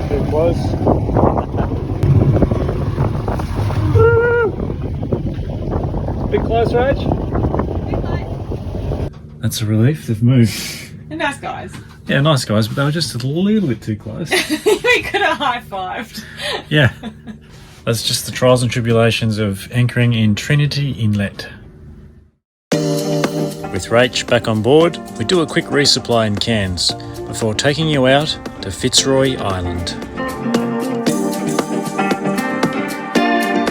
Too close. Bit close, Rach? That's a relief, they've moved. They're nice guys. Yeah, nice guys, but they were just a little bit too close. We could have high-fived. Yeah. That's just the trials and tribulations of anchoring in Trinity Inlet. With Rach back on board, we do a quick resupply in cans before taking you out to Fitzroy Island.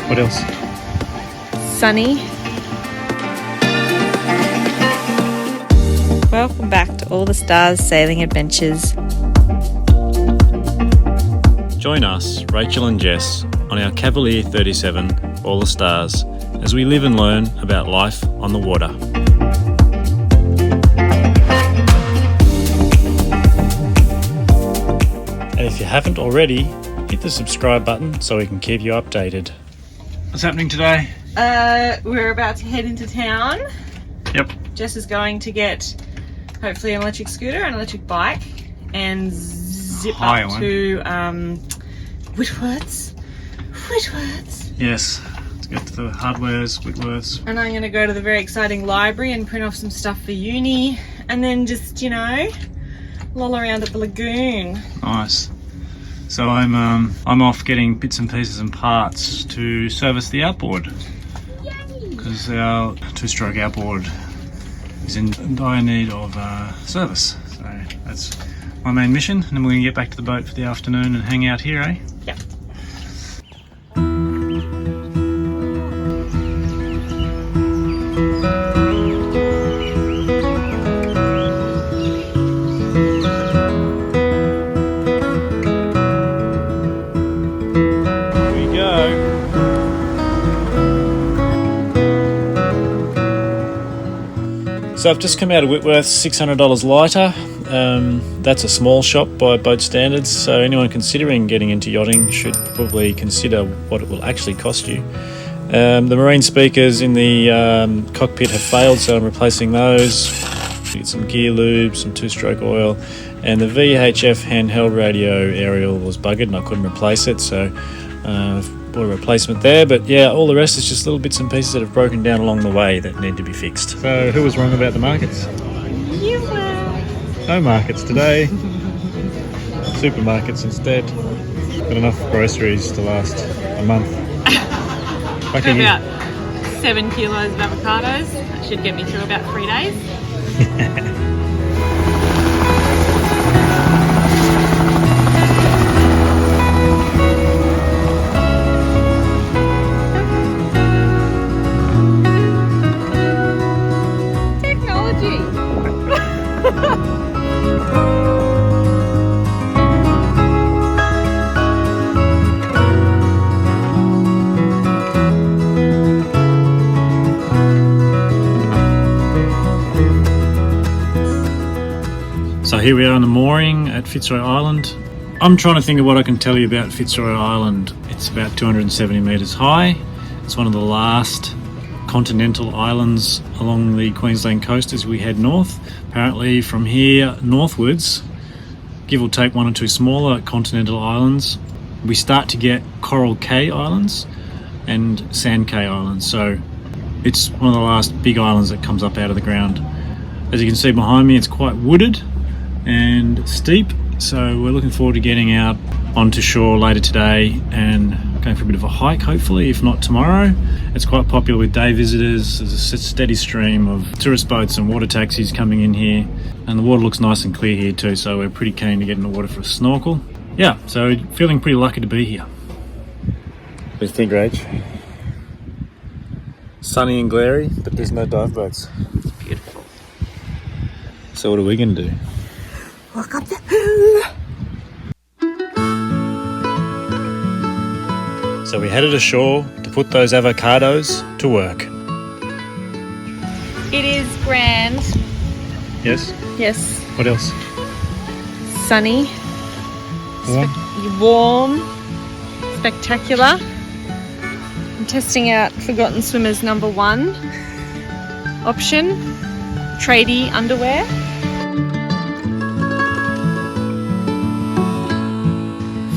What else? Sunny. Welcome back to All the Stars Sailing Adventures. Join us, Rachel and Jess, on our Cavalier 37, All the Stars, as we live and learn about life on the water. And if you haven't already, hit the subscribe button so we can keep you updated. What's happening today? We're about to head into town. Yep. Jess is going to get hopefully an electric scooter, an electric bike, and zip Higher up one. to Whitworth's. Yes. Let's get to the Hardwares, Whitworths. And I'm going to go to the very exciting library and print off some stuff for uni, and then just, loll around at the lagoon. Nice. So I'm off getting bits and pieces and parts to service the outboard, because our two-stroke outboard is in dire need of service. So that's my main mission, and then we're going to get back to the boat for the afternoon and hang out here, eh? Yep. So I've just come out of Whitworth, $600 lighter. That's a small shop by boat standards, so anyone considering getting into yachting should probably consider what it will actually cost you. The marine speakers in the cockpit have failed, so I'm replacing those. Get some gear lube, some two-stroke oil, and the VHF handheld radio aerial was buggered and I couldn't replace it, so bought a replacement there. But yeah, all the rest is just little bits and pieces that have broken down along the way that need to be fixed. So who was wrong about the markets? You were. No markets today. Supermarkets instead. Got enough groceries to last a month. Got about 7 kilos of avocados. That should get me through about 3 days. So here we are on the mooring at Fitzroy Island. I'm trying to think of what I can tell you about Fitzroy Island. It's about 270 metres high. It's one of the last continental islands along the Queensland coast as we head north. Apparently from here northwards, give or take one or two smaller continental islands, we start to get Coral Cay Islands and Sand Cay Islands. So it's one of the last big islands that comes up out of the ground. As you can see behind me, it's quite wooded and steep, so we're looking forward to getting out onto shore later today and going for a bit of a hike, hopefully, if not tomorrow. It's quite popular with day visitors. There's a steady stream of tourist boats and water taxis coming in here, and the water looks nice and clear here too, so we're pretty keen to get in the water for a snorkel. Yeah, so feeling pretty lucky to be here. What do you think, Rach? Sunny and glary, but there's no dive boats. It's beautiful. So what are we going to do? Walk up the hill. So we headed ashore to put those avocados to work. It is grand. Yes? Yes. What else? Sunny. Warm? Warm. Spectacular. I'm testing out Forgotten Swimmers #1 option. Tradie underwear.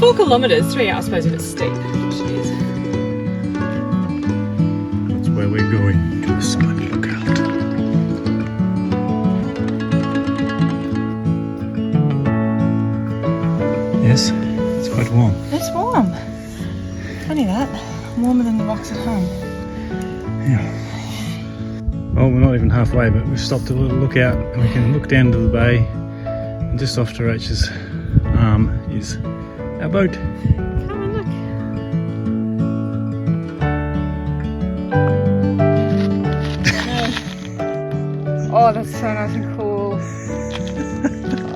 4 kilometres, 3 hours, I suppose if it's steep, which it is. That's where we're going, to the Sky Lookout. Yes, it's quite warm. It's warm. Funny that. Warmer than the rocks at home. Yeah. Well, we're not even halfway, but we've stopped a little lookout and we can look down to the bay. And just off to Rachel's arm is our boat. Come and look. Oh, that's so nice and cool.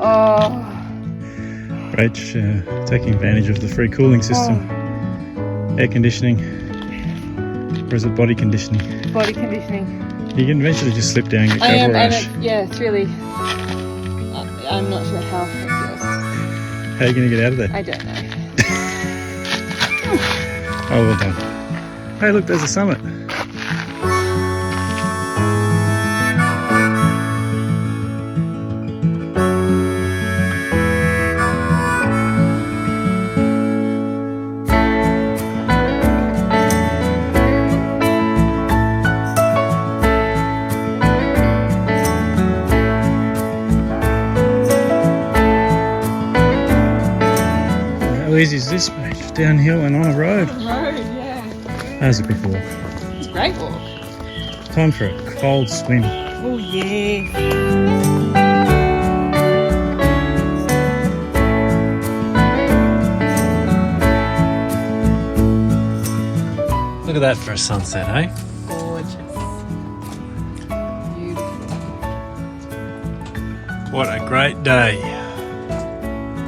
Oh. Rach taking advantage of the free cooling system. Air conditioning. Or is it body conditioning? Body conditioning. You can eventually just slip down and get I am, cover and rash. yeah, it's really. I'm not sure how it feels. How are you going to get out of there? I don't know. Oh, well done. Hey, look, there's a summit. How easy is this, mate? Downhill and on a road. Road, yeah. How's it before? It's a great walk. Time for a cold swim. Oh yeah. Look at that for a sunset, eh? Gorgeous. Beautiful. What a great day.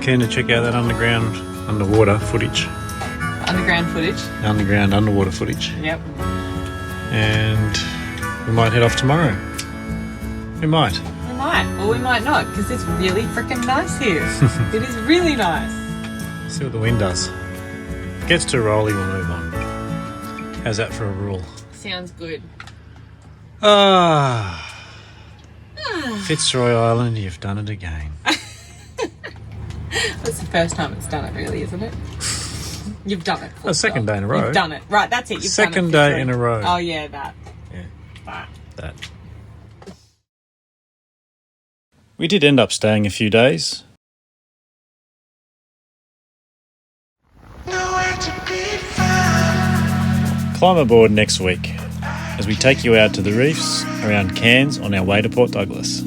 Keen to check out that underwater footage. Underground footage. Underwater footage. Yep. And we might head off tomorrow. We might. We might, or we might not, because it's really freaking nice here. It is really nice. See what the wind does. If it gets too rolly, we'll move on. How's that for a rule? Sounds good. Fitzroy Island, you've done it again. That's the first time it's done it, really, isn't it? You've done it. A second day in a row. You've done it. Right, that's it. You've Second done it. day in a row. Oh, yeah, that. Yeah, That. that. We did end up staying a few days. Climb aboard next week as we take you out to the reefs around Cairns on our way to Port Douglas.